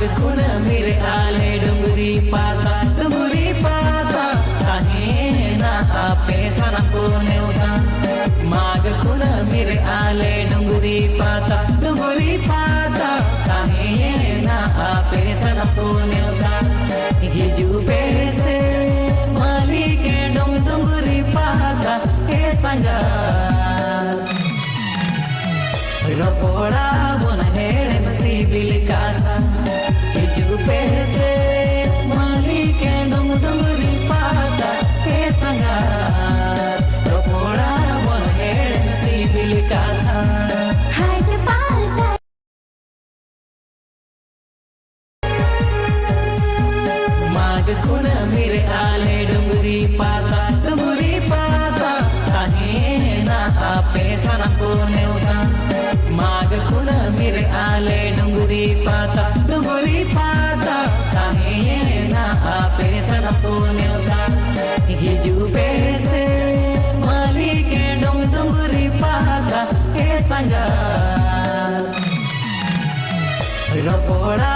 मागून मिरे आले डुंगरी पाता काही ना पैसा नको नेवता मागून मिरे आले डुंगरी पाता काही ना पैसा नको नेवता हिजू पैसे मालिके डुंगरी पाता हे सांगा रपोड़ा बुन हेड़े मसीबिल काथा हिजू पैसे मालिके डुंगरी पाता हे संगा रपोड़ा बुन हेड़े मसीबिल काथा मागून मिरे आले डुंगरी पाता काही ना पैसा नको नेवता मागून मिरे आले डुंगरी पाता काही ना पैसा नको नेवता हिजू पैसे मालिके डुंगरी पाता हे सांगा रपोड़ा